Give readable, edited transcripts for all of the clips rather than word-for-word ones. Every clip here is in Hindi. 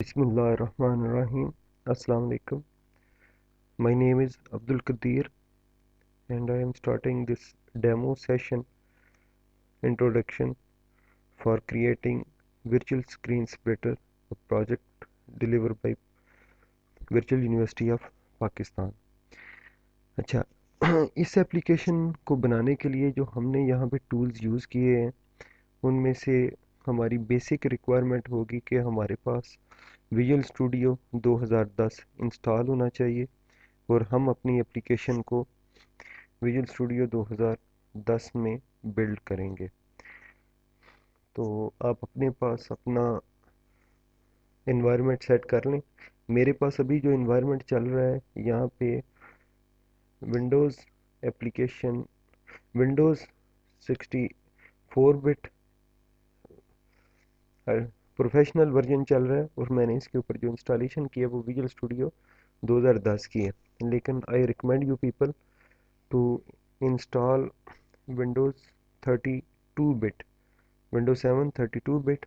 Bismillahirrahmanirrahim. Assalamu alaikum. My name is Abdul Qadir and I am starting this demo session introduction for creating virtual screen splitter, a project delivered by Virtual University of Pakistan. अच्छा इस एप्लीकेशन को बनाने के लिए जो हमने यहाँ पे टूल्स यूज़ किए हैं उनमें से हमारी बेसिक रिक्वायरमेंट होगी कि हमारे पास विजुअल स्टूडियो 2010 इंस्टॉल होना चाहिए और हम अपनी एप्लीकेशन को विजुअल स्टूडियो 2010 में बिल्ड करेंगे। तो आप अपने पास अपना इन्वायरमेंट सेट कर लें। मेरे पास अभी जो इन्वायरमेंट चल रहा है यहाँ पे Windows application Windows 64 bit professional version चल रहा है और मैंने इसके ऊपर जो इंस्टॉलेशन किया वो विजुअल स्टूडियो 2010 की है। लेकिन I recommend you people to install Windows 32 bit Windows 7 32 bit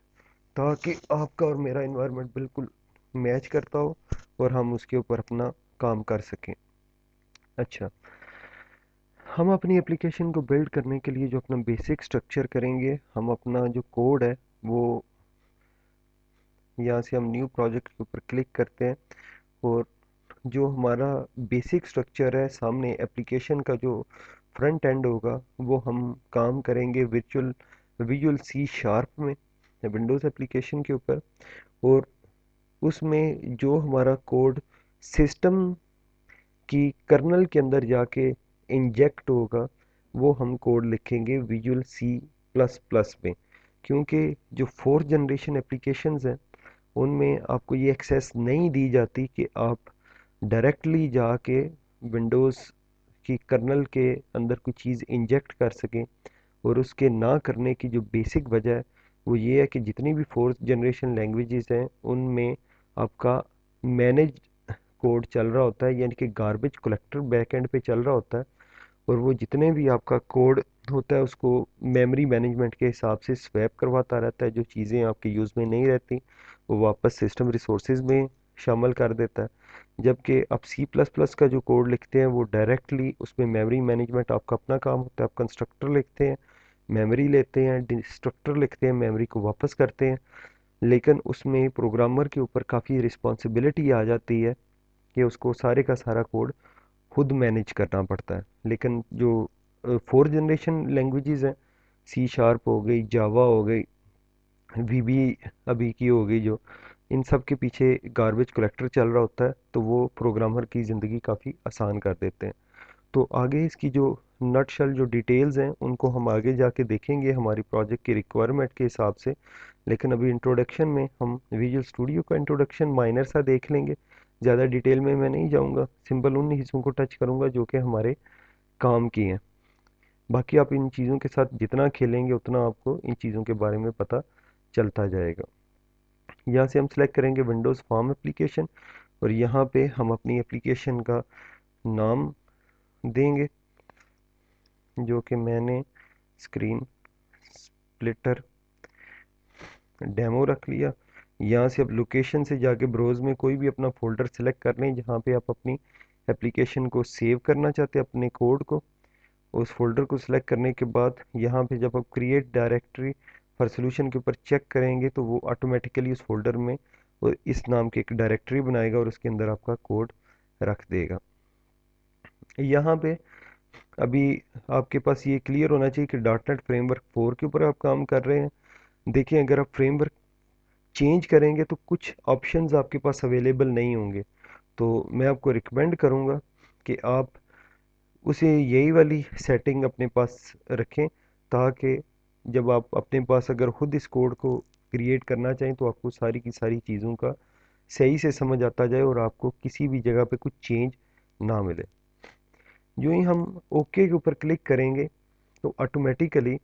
ताकि आपका और मेरा इन्वायरमेंट बिल्कुल मैच करता हो और हम उसके ऊपर अपना काम कर सकें। अच्छा, हम अपनी एप्लीकेशन को बिल्ड करने के लिए जो अपना बेसिक स्ट्रक्चर करेंगे, हम अपना जो कोड है वो यहाँ से हम न्यू प्रोजेक्ट के ऊपर क्लिक करते हैं और जो हमारा बेसिक स्ट्रक्चर है सामने एप्लीकेशन का जो फ्रंट एंड होगा वो हम काम करेंगे विजुअल सी शार्प में विंडोज़ एप्लीकेशन के ऊपर। और उसमें जो हमारा कोड सिस्टम की कर्नल के अंदर जाके इंजेक्ट होगा वो हम कोड लिखेंगे विजुअल सी प्लस प्लस में, क्योंकि जो फोर्थ जनरेशन एप्लीकेशंस हैं उनमें आपको ये एक्सेस नहीं दी जाती कि आप डायरेक्टली जाके विंडोज़ की कर्नल के अंदर कोई चीज़ इंजेक्ट कर सकें। और उसके ना करने की जो बेसिक वजह है वो ये है कि जितनी भी फोर्थ जनरेशन लैंग्वेजेस हैं उनमें आपका मैनेज कोड चल रहा होता है, यानी कि गार्बेज कलेक्टर बैकएंड पे चल रहा होता है और वो जितने भी आपका कोड होता है उसको मेमोरी मैनेजमेंट के हिसाब से स्वैप करवाता रहता है। जो चीज़ें आपके यूज़ में नहीं रहती वो वापस सिस्टम रिसोर्सेज में शामिल कर देता है। जबकि आप सी प्लस प्लस का जो कोड लिखते हैं वो डायरेक्टली उसमें मेमोरी मैनेजमेंट आपका अपना काम होता है। आप कंस्ट्रक्टर लिखते हैं, मेमोरी लेते हैं, डिस्ट्रक्टर लिखते हैं, मेमोरी को वापस करते हैं। लेकिन उसमें प्रोग्रामर के ऊपर काफ़ी रिस्पॉन्सिबिलिटी आ जाती है कि उसको सारे का सारा कोड खुद मैनेज करना पड़ता है। लेकिन जो फोर्थ जनरेशन लैंग्वेजेस हैं, सी शार्प हो गई, जावा हो गई, वी बी अभी की हो गई, जो इन सब के पीछे गार्बेज कलेक्टर चल रहा होता है तो वो प्रोग्रामर की ज़िंदगी काफ़ी आसान कर देते हैं। तो आगे इसकी जो नटशल जो डिटेल्स हैं उनको हम आगे जाके देखेंगे हमारी प्रोजेक्ट की रिक्वायरमेंट के हिसाब से। लेकिन अभी इंट्रोडक्शन में हम विजुअल स्टूडियो का इंट्रोडक्शन माइनर सा देख लेंगे। ज़्यादा डिटेल में मैं नहीं जाऊँगा, सिंपल उन हिस्सों को टच करूँगा जो कि हमारे काम की हैं। बाकी आप इन चीज़ों के साथ जितना खेलेंगे उतना आपको इन चीज़ों के बारे में पता चलता जाएगा। यहाँ से हम सेलेक्ट करेंगे विंडोज़ फॉर्म एप्लीकेशन और यहाँ पे हम अपनी एप्लीकेशन का नाम देंगे जो कि मैंने स्क्रीन स्प्लिटर डेमो रख लिया। यहाँ से अब लोकेशन से जाके ब्राउज़ में कोई भी अपना फ़ोल्डर सेलेक्ट कर लें जहाँ पे आप अपनी एप्लीकेशन को सेव करना चाहते हैं अपने कोड को। उस फोल्डर को सिलेक्ट करने के बाद यहाँ पे जब आप क्रिएट डायरेक्टरी फॉर सॉल्यूशन के ऊपर चेक करेंगे तो वो ऑटोमेटिकली उस फोल्डर में वो इस नाम की एक डायरेक्टरी बनाएगा और उसके अंदर आपका कोड रख देगा। यहाँ पे अभी आपके पास ये क्लियर होना चाहिए कि डॉट नेट फ्रेमवर्क 4 के ऊपर आप काम कर रहे हैं। देखिए, अगर आप फ्रेमवर्क चेंज करेंगे तो कुछ ऑप्शंस आपके पास अवेलेबल नहीं होंगे। तो मैं आपको रिकमेंड करूँगा कि आप उसे यही वाली सेटिंग अपने पास रखें ताकि जब आप अपने पास अगर खुद इस कोड को क्रिएट करना चाहें तो आपको सारी की सारी चीज़ों का सही से समझ आता जाए और आपको किसी भी जगह पे कुछ चेंज ना मिले। जो ही हम ओके के ऊपर क्लिक करेंगे तो ऑटोमेटिकली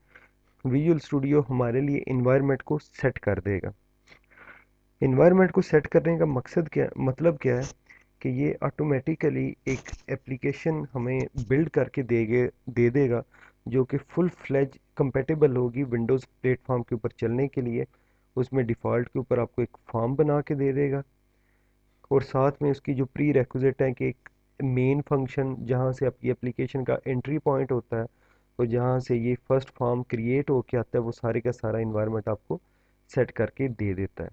विजुअल स्टूडियो हमारे लिए इन्वायरमेंट को सेट कर देगा। इन्वायरमेंट को सेट करने का मकसद क्या मतलब क्या है कि ये ऑटोमेटिकली एक एप्लीकेशन हमें बिल्ड करके दे देगा जो कि फुल फ्लेज कंपेटेबल होगी विंडोज़ प्लेटफॉर्म के ऊपर चलने के लिए। उसमें डिफ़ॉल्ट के ऊपर आपको एक फॉर्म बना के दे देगा, और साथ में उसकी जो प्री रेक्विजिट है कि एक मेन फंक्शन जहाँ से आपकी एप्लीकेशन का एंट्री पॉइंट होता है और जहाँ से ये फर्स्ट फॉर्म क्रिएट होके आता है, वो सारे का सारा इन्वायरमेंट आपको सेट करके दे देता है।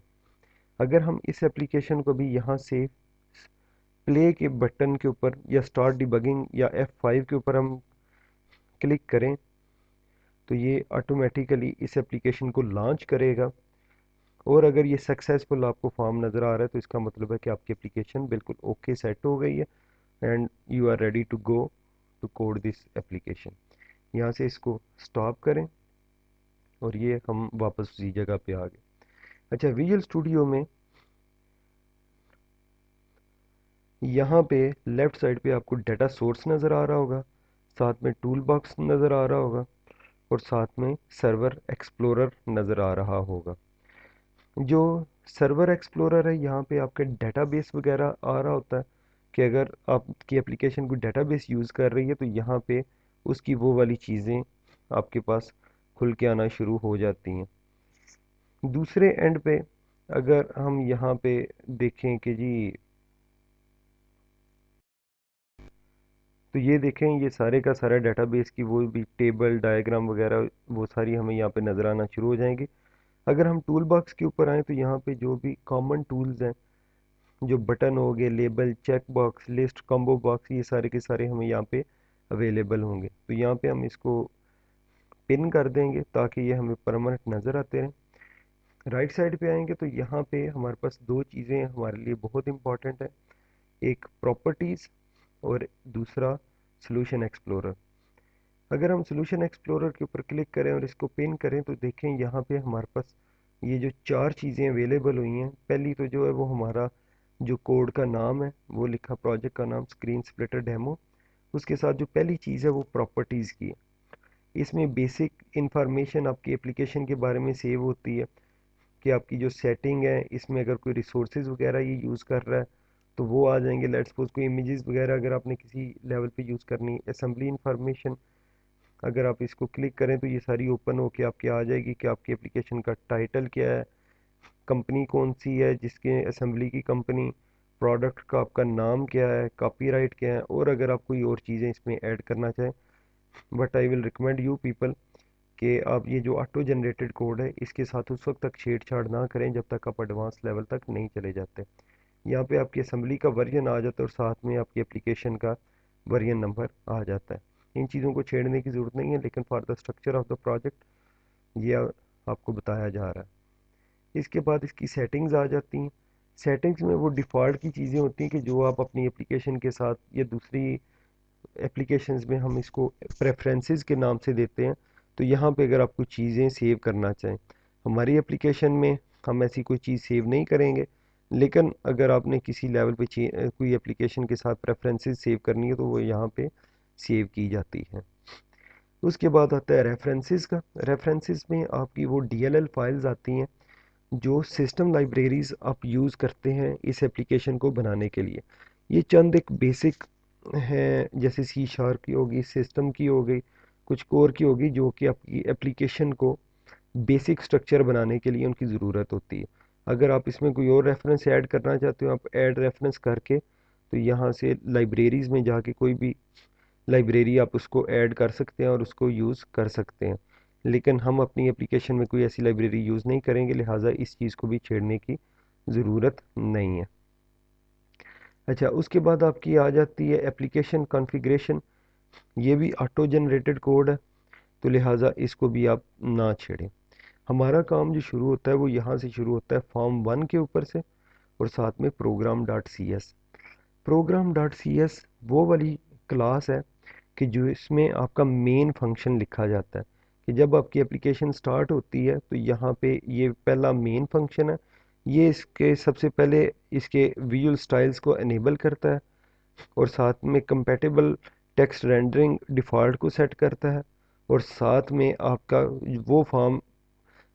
अगर हम इस एप्लीकेशन को भी यहाँ से प्ले के बटन के ऊपर या स्टार्ट डिबगिंग या F5 के ऊपर हम क्लिक करें तो ये ऑटोमेटिकली इस एप्लीकेशन को लॉन्च करेगा, और अगर ये सक्सेसफुल आपको फॉर्म नज़र आ रहा है तो इसका मतलब है कि आपकी एप्लीकेशन बिल्कुल ओके सेट हो गई है and you are ready to go to code this application. यहाँ से इसको स्टॉप करें और ये हम वापस उसी जगह पे आ गए। अच्छा, विजुअल स्टूडियो में यहाँ पे लेफ्ट साइड पे आपको डाटा सोर्स नज़र आ रहा होगा, साथ में टूल बॉक्स नज़र आ रहा होगा और साथ में सर्वर एक्सप्लोरर नज़र आ रहा होगा। जो सर्वर एक्सप्लोरर है यहाँ पे आपका डेटाबेस वगैरह आ रहा होता है कि अगर आपकी एप्लीकेशन कोई डेटाबेस यूज़ कर रही है तो यहाँ पे उसकी वो वाली चीज़ें आपके पास खुल के आना शुरू हो जाती हैं। दूसरे एंड पे अगर हम यहाँ पे देखें कि जी, तो ये देखें ये सारे का सारा डेटाबेस की वो भी टेबल डायग्राम वगैरह वो सारी हमें यहाँ पे नज़र आना शुरू हो जाएंगे। अगर हम टूल बॉक्स के ऊपर आएँ तो यहाँ पे जो भी कॉमन टूल्स हैं, जो बटन हो गए, label, check box, list, combo box, ये सारे के सारे हमें यहाँ पे अवेलेबल होंगे। तो यहाँ पे हम इसको पिन कर देंगे ताकि ये हमें परमानेंट नज़र आते रहें। राइट साइड पे आएंगे तो यहाँ पे हमारे पास दो चीज़ें हमारे लिए बहुत इंपॉर्टेंट है, एक प्रॉपर्टीज़ और दूसरा सॉल्यूशन एक्सप्लोरर। अगर हम सॉल्यूशन एक्सप्लोरर के ऊपर क्लिक करें और इसको पिन करें तो देखें यहाँ पे हमारे पास ये जो चार चीज़ें अवेलेबल हुई हैं। पहली तो जो है वो हमारा जो कोड का नाम है वो लिखा, प्रोजेक्ट का नाम स्क्रीन स्प्लिटर डेमो। उसके साथ जो पहली चीज़ है वो प्रॉपर्टीज़ की है। इसमें बेसिक इंफॉर्मेशन आपकी एप्लीकेशन के बारे में सेव होती है कि आपकी जो सेटिंग है इसमें अगर कोई रिसोर्सेज वगैरह ये यूज़ कर रहा है तो वो आ जाएंगे। लेट्स सपोज कोई इमेजेस वगैरह अगर आपने किसी लेवल पे यूज़ करनी है, असेंबली इंफॉर्मेशन, अगर आप इसको क्लिक करें तो ये सारी ओपन होके आपके आ जाएगी कि आपकी एप्लीकेशन का टाइटल क्या है, कंपनी कौन सी है जिसके असेंबली की कंपनी, प्रोडक्ट का आपका नाम क्या है, कॉपीराइट क्या है, और अगर आप कोई और चीज़ें इसमें ऐड करना चाहें। But I will recommend you people कि आप ये जो ऑटो जनरेटेड कोड है इसके साथ उस वक्त तक छेड़छाड़ ना करें जब तक आप एडवांस लेवल तक नहीं चले जाते। यहाँ पे आपकी असेंबली का वर्जन आ जाता है और साथ में आपकी एप्लीकेशन का वर्जन नंबर आ जाता है। इन चीज़ों को छेड़ने की ज़रूरत नहीं है, लेकिन for the structure of the project ये आपको बताया जा रहा है। इसके बाद इसकी सेटिंग्स आ जाती हैं। सेटिंग्स में वो डिफ़ॉल्ट की चीज़ें होती हैं कि जो आप अपनी एप्लीकेशन के साथ या दूसरी एप्लीकेशंस में हम इसको प्रेफरेंसेस के नाम से देते हैं। तो यहाँ पे अगर आप कुछ चीज़ें सेव करना चाहें, हमारी एप्लीकेशन में हम ऐसी कोई चीज़ सेव नहीं करेंगे, लेकिन अगर आपने किसी लेवल पे कोई एप्लीकेशन के साथ प्रेफरेंसेस सेव करनी है तो वो यहाँ पे सेव की जाती है। उसके बाद आता है रेफरेंसेस का। रेफरेंसेस में आपकी वो DLL फाइल्स आती हैं जो सिस्टम लाइब्रेरीज आप यूज़ करते हैं इस एप्लीकेशन को बनाने के लिए। ये चंद एक बेसिक हैं, जैसे C# की होगी, सिस्टम की हो गई, कुछ कोर की होगी, जो कि आपकी एप्लीकेशन को बेसिक स्ट्रक्चर बनाने के लिए उनकी ज़रूरत होती है। अगर आप इसमें कोई और रेफरेंस ऐड करना चाहते हो, आप ऐड रेफरेंस करके तो यहाँ से लाइब्रेरीज़ में जाके कोई भी लाइब्रेरी आप उसको ऐड कर सकते हैं और उसको यूज़ कर सकते हैं। लेकिन हम अपनी एप्लीकेशन में कोई ऐसी लाइब्रेरी यूज़ नहीं करेंगे, लिहाजा इस चीज़ को भी छेड़ने की ज़रूरत नहीं है। अच्छा, उसके बाद आपकी आ जाती है एप्लीकेशन कॉन्फ़िगरेशन। ये भी ऑटो जनरेटेड कोड है, तो लिहाजा इसको भी आप ना छेड़ें। हमारा काम जो शुरू होता है वो यहाँ से शुरू होता है फॉर्म 1 के ऊपर से, और साथ में program.cs। program.cs वो वाली क्लास है कि जो इसमें आपका मेन फंक्शन लिखा जाता है कि जब आपकी एप्लीकेशन स्टार्ट होती है तो यहाँ पे ये पहला मेन फंक्शन है। ये इसके सबसे पहले इसके विजुअल स्टाइल्स को इनेबल करता है और साथ में कंपैटिबल टेक्स्ट रेंडरिंग डिफ़ॉल्ट को सेट करता है, और साथ में आपका वो फॉर्म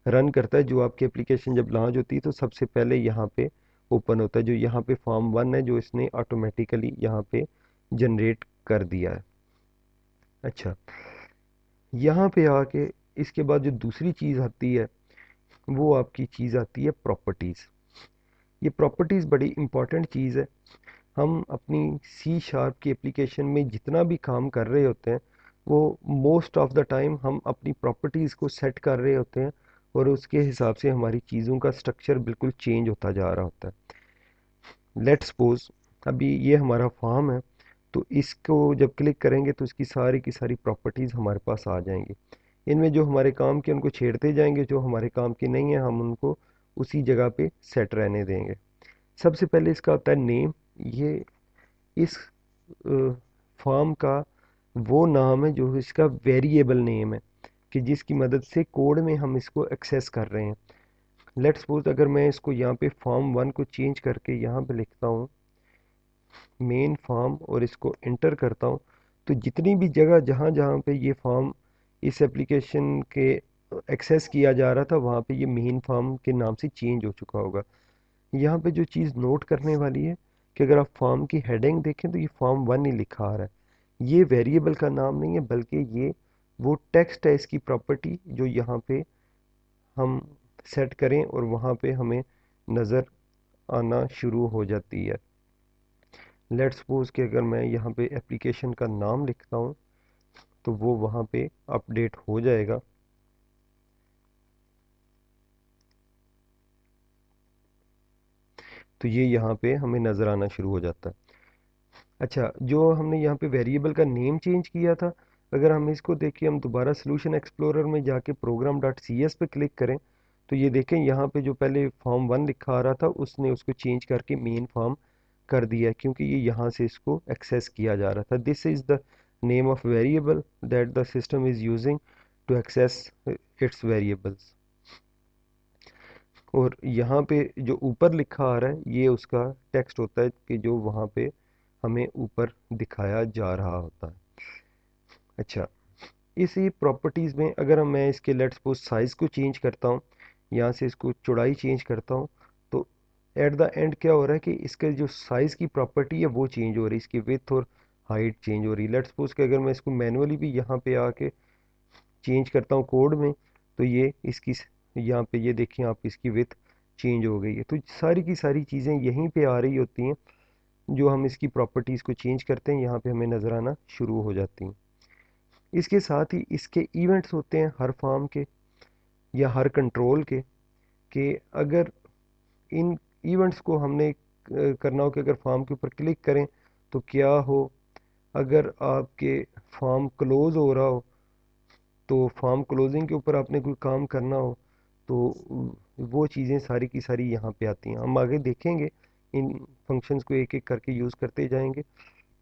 रन करता है जो आपकी एप्लीकेशन जब लॉन्च होती है तो सबसे पहले यहाँ पे ओपन होता है, जो यहाँ पे फॉर्म 1 है जो इसने ऑटोमेटिकली यहाँ पे जनरेट कर दिया है। अच्छा, यहाँ पे आके इसके बाद जो दूसरी चीज़ आती है वो आपकी चीज़ आती है प्रॉपर्टीज़। ये प्रॉपर्टीज़ बड़ी इंपॉर्टेंट चीज़ है। हम अपनी सी शार्प की एप्लीकेशन में जितना भी काम कर रहे होते हैं, वो मोस्ट ऑफ द टाइम हम अपनी प्रॉपर्टीज़ को सेट कर रहे होते हैं और उसके हिसाब से हमारी चीज़ों का स्ट्रक्चर बिल्कुल चेंज होता जा रहा होता है। लेट्स सपोज अभी ये हमारा फॉर्म है, तो इसको जब क्लिक करेंगे तो इसकी सारी की सारी प्रॉपर्टीज़ हमारे पास आ जाएंगी। इनमें जो हमारे काम के उनको छेड़ते जाएंगे, जो हमारे काम की नहीं है हम उनको उसी जगह पे सेट रहने देंगे। सबसे पहले इसका होता है नेम। ये इस फॉर्म का वो नाम है जो इसका वेरिएबल नेम है, कि जिसकी मदद से कोड में हम इसको एक्सेस कर रहे हैं। लेट्स सपोज अगर मैं इसको यहाँ पे फॉर्म 1 को चेंज करके यहाँ पे लिखता हूँ मेन फॉर्म और इसको इंटर करता हूँ, तो जितनी भी जगह जहाँ जहाँ पे ये फॉर्म इस एप्लीकेशन के एक्सेस किया जा रहा था, वहाँ पे ये मेन फॉर्म के नाम से चेंज हो चुका होगा। यहाँ पे जो चीज़ नोट करने वाली है कि अगर आप फॉर्म की हेडिंग देखें तो ये फॉर्म 1 ही लिखा आ रहा है। ये वेरिएबल का नाम नहीं है, बल्कि ये वो टेक्स्ट है, इसकी प्रॉपर्टी जो यहाँ पे हम सेट करें और वहाँ पे हमें नज़र आना शुरू हो जाती है। लेट्स सपोज कि अगर मैं यहाँ पे एप्लीकेशन का नाम लिखता हूँ तो वो वहाँ पे अपडेट हो जाएगा। तो ये यहाँ पे हमें नज़र आना शुरू हो जाता है। अच्छा, जो हमने यहाँ पे वेरिएबल का नेम चेंज किया था, अगर हम इसको देखें, हम दोबारा सॉल्यूशन एक्सप्लोरर में जाके program डॉट सी एस पे क्लिक करें, तो ये देखें यहाँ पे जो पहले फॉर्म 1 लिखा आ रहा था उसने उसको चेंज करके मेन फॉर्म कर दिया है, क्योंकि ये यहाँ से इसको एक्सेस किया जा रहा था। This is the name of variable that the system is using to access its variables. और यहाँ पे जो ऊपर लिखा आ रहा है ये उसका टेक्स्ट होता है, कि जो वहाँ पे हमें ऊपर दिखाया जा रहा होता है। अच्छा, इसी प्रॉपर्टीज़ में अगर मैं इसके लेट्स सपोज साइज़ को चेंज करता हूँ, यहाँ से इसको चौड़ाई चेंज करता हूँ, तो एट द एंड क्या हो रहा है कि इसके जो साइज़ की प्रॉपर्टी है वो चेंज हो रही है, इसकी विड्थ और हाइट चेंज हो रही है। लेट्स सपोज कि अगर मैं इसको मैनुअली भी यहाँ पे आके चेंज करता हूँ कोड में, तो ये इसकी यहाँ पे ये देखिए आप, इसकी विड्थ चेंज हो गई है। तो सारी की सारी चीज़ें यहीं पे आ रही होती हैं, जो हम इसकी प्रॉपर्टीज़ को चेंज करते हैं यहाँ पे हमें नज़र आना शुरू हो जाती हैं। इसके साथ ही इसके इवेंट्स होते हैं हर फॉर्म के या हर कंट्रोल के, कि अगर इन इवेंट्स को हमने करना हो कि अगर फॉर्म के ऊपर क्लिक करें तो क्या हो, अगर आपके फॉर्म क्लोज हो रहा हो, तो फॉर्म क्लोजिंग के ऊपर आपने कोई काम करना हो, तो वो चीज़ें सारी की सारी यहाँ पे आती हैं। हम आगे देखेंगे, इन फंक्शंस को एक एक करके यूज़ करते जाएंगे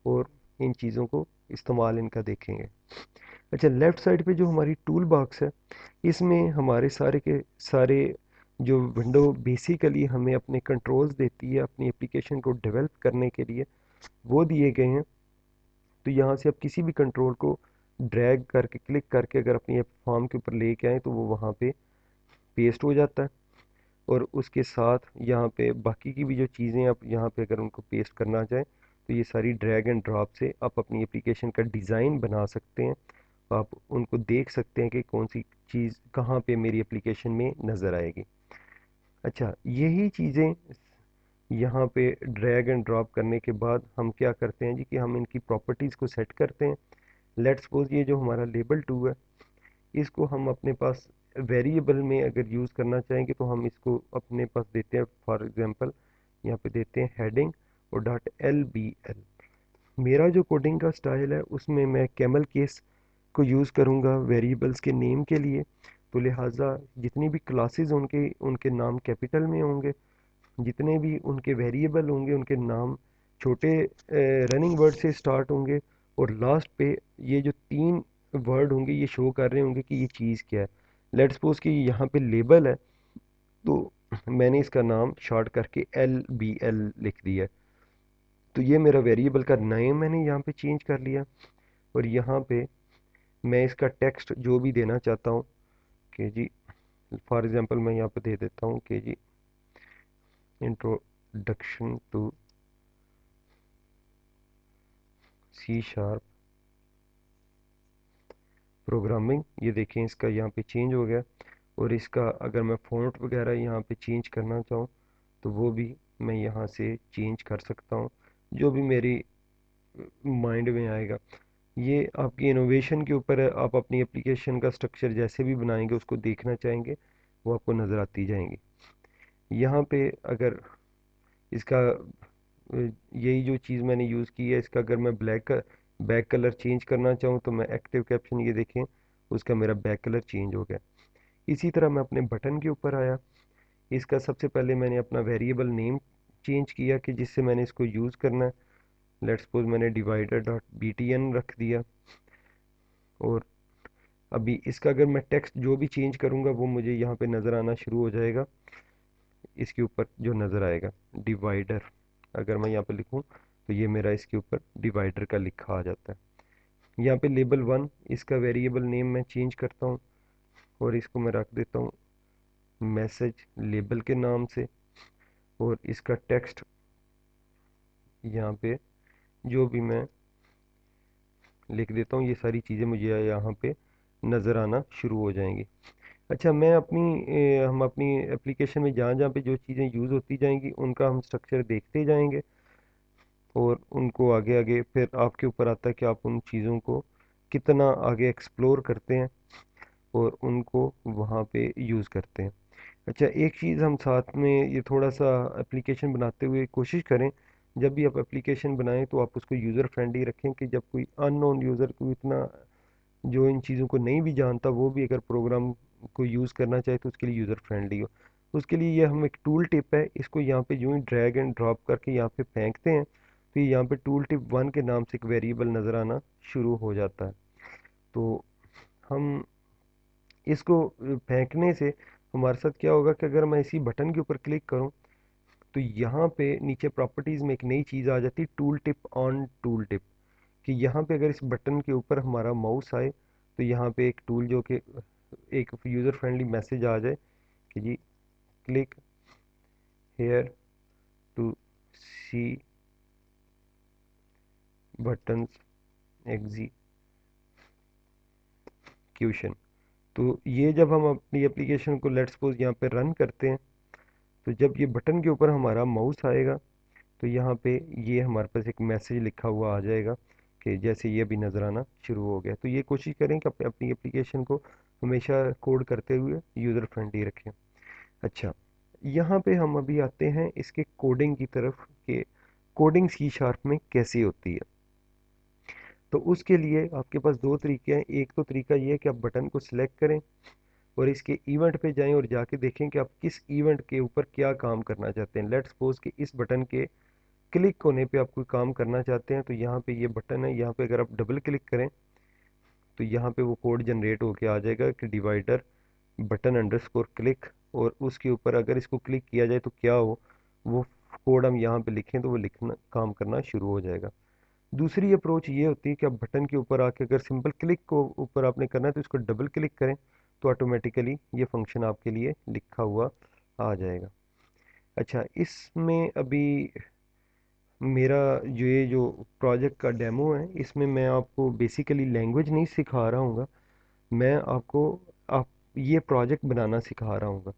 और इन चीज़ों को इस्तेमाल इनका देखेंगे। अच्छा, लेफ़्ट साइड पे जो हमारी टूल बॉक्स है, इसमें हमारे सारे के सारे जो विंडो बेसिकली हमें अपने कंट्रोल्स देती है अपनी एप्लीकेशन को डेवलप करने के लिए, वो दिए गए हैं। तो यहाँ से आप किसी भी कंट्रोल को ड्रैग करके क्लिक करके अगर अपनी फॉर्म के ऊपर लेके आए तो वो वहाँ पे पेस्ट हो जाता है। और उसके साथ यहाँ पे बाकी की भी जो चीज़ें आप यहाँ पे अगर उनको पेस्ट करना चाहें, तो ये सारी ड्रैग एंड ड्रॉप से आप अपनी एप्लीकेशन का डिज़ाइन बना सकते हैं। आप उनको देख सकते हैं कि कौन सी चीज़ कहाँ पे मेरी एप्लीकेशन में नज़र आएगी। अच्छा, यही चीज़ें यहाँ पे ड्रैग एंड ड्रॉप करने के बाद हम क्या करते हैं जी, कि हम इनकी प्रॉपर्टीज़ को सेट करते हैं। लेट्स सपोज ये जो हमारा लेबल 2 है, इसको हम अपने पास वेरिएबल में अगर यूज़ करना चाहेंगे तो हम इसको अपने पास देते हैं, फॉर एग्जांपल यहाँ पे देते हैं हेडिंग और डॉट एल बी एल। मेरा जो कोडिंग का स्टाइल है उसमें मैं कैमल केस को यूज़ करूँगा वेरिएबल्स के नेम के लिए, तो लिहाजा जितनी भी क्लासेस उनके उनके नाम कैपिटल में होंगे, जितने भी उनके वेरिएबल होंगे उनके नाम छोटे रनिंग वर्ड से स्टार्ट होंगे, और लास्ट पे ये जो 3 वर्ड होंगे ये शो कर रहे होंगे कि ये चीज़ क्या है। लेट्स सपोज कि यहाँ पे लेबल है, तो मैंने इसका नाम शॉर्ट करके एल बी एल लिख दिया। तो ये मेरा वेरिएबल का नेम मैंने यहाँ पे चेंज कर लिया, और यहाँ पे मैं इसका टेक्स्ट जो भी देना चाहता हूँ कि जी, फॉर एग्जांपल मैं यहाँ पे दे देता हूँ कि जी introduction to C sharp programming. ये देखें इसका यहाँ पे चेंज हो गया। और इसका अगर मैं फ़ॉन्ट वगैरह यहाँ पे चेंज करना चाहूँ तो वो भी मैं यहाँ से चेंज कर सकता हूँ, जो भी मेरी माइंड में आएगा। ये आपकी इनोवेशन के ऊपर है, आप अपनी एप्लीकेशन का स्ट्रक्चर जैसे भी बनाएंगे, उसको देखना चाहेंगे, वो आपको नज़र आती जाएंगी। यहाँ पे अगर इसका यही जो चीज़ मैंने यूज़ की है, इसका अगर मैं बैक कलर चेंज करना चाहूँ तो मैं एक्टिव कैप्शन, ये देखें, उसका मेरा बैक कलर चेंज हो गया। इसी तरह मैं अपने बटन के ऊपर आया। इसका सबसे पहले मैंने अपना वेरिएबल नेम चेंज किया कि जिससे मैंने इसको यूज़ करना है। लेट्स सपोज मैंने डिवाइडर डॉट btn रख दिया। और अभी इसका अगर मैं टेक्स्ट जो भी चेंज करूँगा वो मुझे यहाँ पे नज़र आना शुरू हो जाएगा। इसके ऊपर जो नज़र आएगा डिवाइडर, अगर मैं यहाँ पे लिखूँ तो ये मेरा इसके ऊपर डिवाइडर का लिखा आ जाता है। यहाँ पे लेबल 1, इसका वेरिएबल नेम मैं चेंज करता हूँ और इसको मैं रख देता हूँ मैसेज लेबल के नाम से। और इसका टेक्स्ट यहाँ पे जो भी मैं लिख देता हूँ, ये सारी चीज़ें मुझे यहाँ पे नज़र आना शुरू हो जाएंगी। अच्छा, हम अपनी एप्लीकेशन में जहाँ जहाँ पे जो चीज़ें यूज़ होती जाएंगी उनका हम स्ट्रक्चर देखते जाएंगे, और उनको आगे आगे फिर आपके ऊपर आता है कि आप उन चीज़ों को कितना आगे एक्सप्लोर करते हैं और उनको वहाँ पे यूज़ करते हैं। अच्छा, एक चीज़ हम साथ में ये थोड़ा सा एप्लीकेशन बनाते हुए कोशिश करें, जब भी आप एप्लीकेशन बनाएं तो आप उसको यूज़र फ्रेंडली रखें, कि जब कोई अननोन यूज़र को इतना जो इन चीज़ों को नहीं भी जानता वो भी अगर प्रोग्राम को यूज़ करना चाहे तो उसके लिए यूज़र फ्रेंडली हो। उसके लिए ये हम एक टूल टिप है, इसको यहाँ पे यूँ ही ड्रैग एंड ड्रॉप करके यहाँ पे फेंकते हैं तो ये यहाँ पे टूल टिप 1 के नाम से एक वेरिएबल नज़र आना शुरू हो जाता है। तो हम इसको फेंकने से हमारे साथ क्या होगा कि अगर मैं इसी बटन के ऊपर क्लिक करूँ तो यहाँ पे नीचे प्रॉपर्टीज़ में एक नई चीज़ आ जाती है, tool tip on tool tip. कि यहाँ पे अगर इस बटन के ऊपर हमारा माउस आए तो यहाँ पे एक टूल जो कि एक यूज़र फ्रेंडली मैसेज आ जाए कि जी click here to see buttons execution. तो ये जब हम अपनी एप्लीकेशन को लेट्स सपोज यहाँ पे रन करते हैं तो जब ये बटन के ऊपर हमारा माउस आएगा तो यहाँ पे ये हमारे पास एक मैसेज लिखा हुआ आ जाएगा कि जैसे ये भी नज़र आना शुरू हो गया। तो ये कोशिश करें कि अपनी एप्लीकेशन को हमेशा कोड करते हुए यूज़र फ्रेंडली रखें। अच्छा, यहाँ पे हम अभी आते हैं इसके कोडिंग की तरफ कि कोडिंग सी शार्प में कैसे होती है। तो उसके लिए आपके पास दो तरीके हैं। एक तो तरीका ये है कि आप बटन को सिलेक्ट करें और इसके इवेंट पे जाएं और जाके देखें कि आप किस इवेंट के ऊपर क्या काम करना चाहते हैं। लेट्स सपोज कि इस बटन के क्लिक होने पे आप कोई काम करना चाहते हैं तो यहाँ पे ये बटन है, यहाँ पे अगर आप डबल क्लिक करें तो यहाँ पे वो कोड जनरेट होके आ जाएगा कि डिवाइडर बटन अंडरस्कोर क्लिक। और उसके ऊपर अगर इसको क्लिक किया जाए तो क्या हो, वो कोड हम यहाँ पे लिखें तो वो लिखना काम करना शुरू हो जाएगा। दूसरी अप्रोच ये होती है कि आप बटन के ऊपर आके अगर सिंपल क्लिक को ऊपर आपने करना है तो इसको डबल क्लिक करें तो ऑटोमेटिकली ये फंक्शन आपके लिए लिखा हुआ आ जाएगा। अच्छा, इसमें अभी मेरा जो प्रोजेक्ट का डेमो है इसमें मैं आपको बेसिकली लैंग्वेज नहीं सिखा रहा हूँगा, मैं आपको आप ये प्रोजेक्ट बनाना सिखा रहा हूँगा।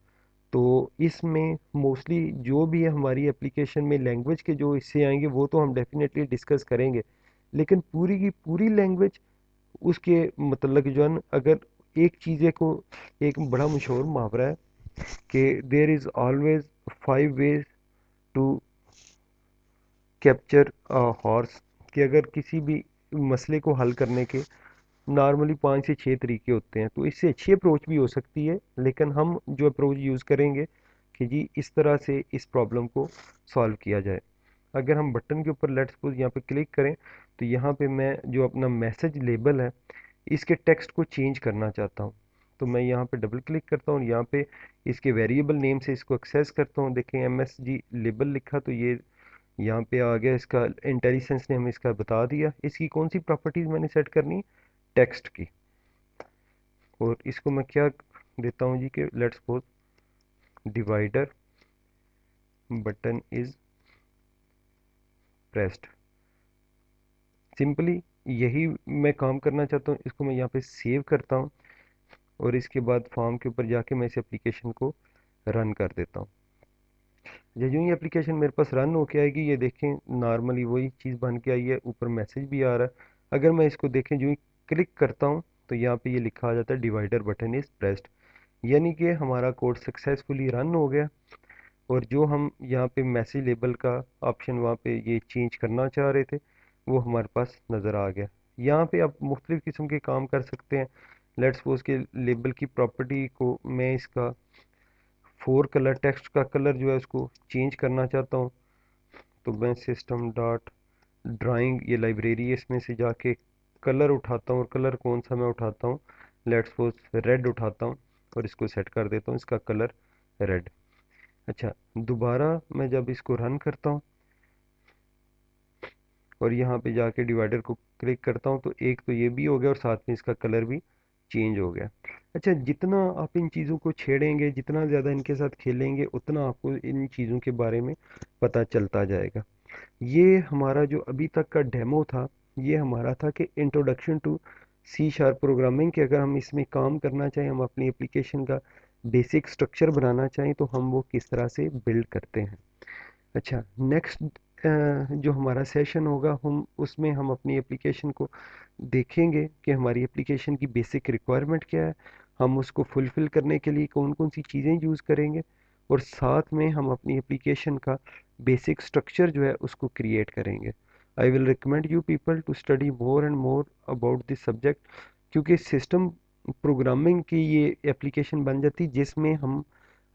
तो इसमें मोस्टली जो भी है हमारी एप्लीकेशन में लैंग्वेज के जो हिस्से आएंगे वो तो हम डेफिनेटली डिस्कस करेंगे, लेकिन पूरी की पूरी लैंग्वेज उसके मतलब जो है ना, अगर एक चीज़ें को, एक बड़ा मशहूर मुहावरा है कि there is always 5 ways to capture a horse. कि अगर किसी भी मसले को हल करने के नॉर्मली 5 से 6 तरीके होते हैं, तो इससे अच्छी अप्रोच भी हो सकती है, लेकिन हम जो अप्रोच यूज़ करेंगे कि जी इस तरह से इस प्रॉब्लम को सॉल्व किया जाए। अगर हम बटन के ऊपर लेट्स सपोज यहाँ पे क्लिक करें तो यहाँ पे मैं जो अपना मैसेज लेबल है इसके टेक्स्ट को चेंज करना चाहता हूँ। तो मैं यहाँ पे डबल क्लिक करता हूँ और यहाँ पे इसके वेरिएबल नेम से इसको एक्सेस करता हूँ। देखें MSG लेबल लिखा तो ये यहाँ पे आ गया, इसका इंटेलिजेंस ने हमें इसका बता दिया। इसकी कौन सी प्रॉपर्टीज मैंने सेट करनी, टेक्स्ट की। और इसको मैं क्या देता हूँ जी कि let's suppose divider button is pressed. Simply यही मैं काम करना चाहता हूँ। इसको मैं यहाँ पे सेव करता हूँ और इसके बाद फॉर्म के ऊपर जाके मैं इस एप्लीकेशन को रन कर देता हूँ। जो यूँ ही एप्लीकेशन मेरे पास रन होके आएगी, ये देखें नॉर्मली वही चीज़ बन के आई है, ऊपर मैसेज भी आ रहा है। अगर मैं इसको देखें जो ही क्लिक करता हूँ तो यहाँ पे ये लिखा आ जाता है डिवाइडर बटन इज़ प्रेस्ड, यानी कि हमारा कोड सक्सेसफुली रन हो गया। और जो हम यहाँ पे मैसेज लेबल का ऑप्शन वहाँ पे ये चेंज करना चाह रहे थे वो हमारे पास नज़र आ गया। यहाँ पे आप मुख्तलिफ़ किस्म के काम कर सकते हैं। लेट्स सपोज के लेबल की प्रॉपर्टी को मैं इसका फोर कलर टेक्स्ट का कलर जो है उसको चेंज करना चाहता हूँ, तो मैं सिस्टम डॉट ड्राइंग ये लाइब्रेरी है, इसमें से जाके कलर उठाता हूँ। और कलर कौन सा मैं उठाता हूँ, लेट्स सपोज रेड उठाता हूँ और इसको सेट कर देता हूँ, इसका कलर रेड। अच्छा, दोबारा मैं जब इसको रन करता हूँ और यहाँ पे जाके डिवाइडर को क्लिक करता हूँ तो एक तो ये भी हो गया और साथ में इसका कलर भी चेंज हो गया। अच्छा, जितना आप इन चीज़ों को छेड़ेंगे, जितना ज़्यादा इनके साथ खेलेंगे, उतना आपको इन चीज़ों के बारे में पता चलता जाएगा। ये हमारा जो अभी तक का डेमो था, ये हमारा था कि introduction to C sharp programming, कि अगर हम इसमें काम करना चाहें, हम अपनी एप्लीकेशन का बेसिक स्ट्रक्चर बनाना चाहें तो हम वो किस तरह से बिल्ड करते हैं। अच्छा, नेक्स्ट जो हमारा सेशन होगा हम उसमें हम अपनी एप्लीकेशन को देखेंगे कि हमारी एप्लीकेशन की बेसिक रिक्वायरमेंट क्या है, हम उसको फुलफ़िल करने के लिए कौन कौन सी चीज़ें यूज़ करेंगे, और साथ में हम अपनी एप्लीकेशन का बेसिक स्ट्रक्चर जो है उसको क्रिएट करेंगे। I will recommend you people to study more and more about this subject, क्योंकि सिस्टम प्रोग्रामिंग की ये एप्लीकेशन बन जाती जिसमें हम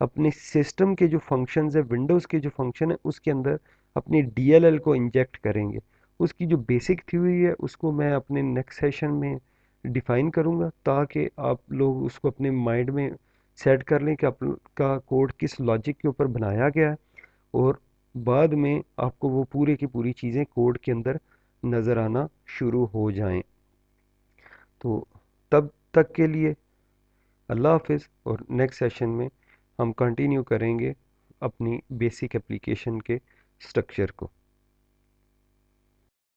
अपने सिस्टम के जो फंक्शंस है, विंडोज़ के जो फंक्शन है उसके अंदर अपनी डीएलएल को इंजेक्ट करेंगे। उसकी जो बेसिक थ्योरी है उसको मैं अपने नेक्स्ट सेशन में डिफाइन करूँगा, ताकि आप लोग उसको अपने माइंड में सेट कर लें कि आपका कोड किस लॉजिक के ऊपर बनाया गया है, और बाद में आपको वो पूरे की पूरी चीज़ें कोड के अंदर नज़र आना शुरू हो जाएं। तो तब तक के लिए अल्लाह हाफिज़, और नेक्स्ट सेशन में हम कंटिन्यू करेंगे अपनी बेसिक एप्लीकेशन के स्ट्रक्चर को।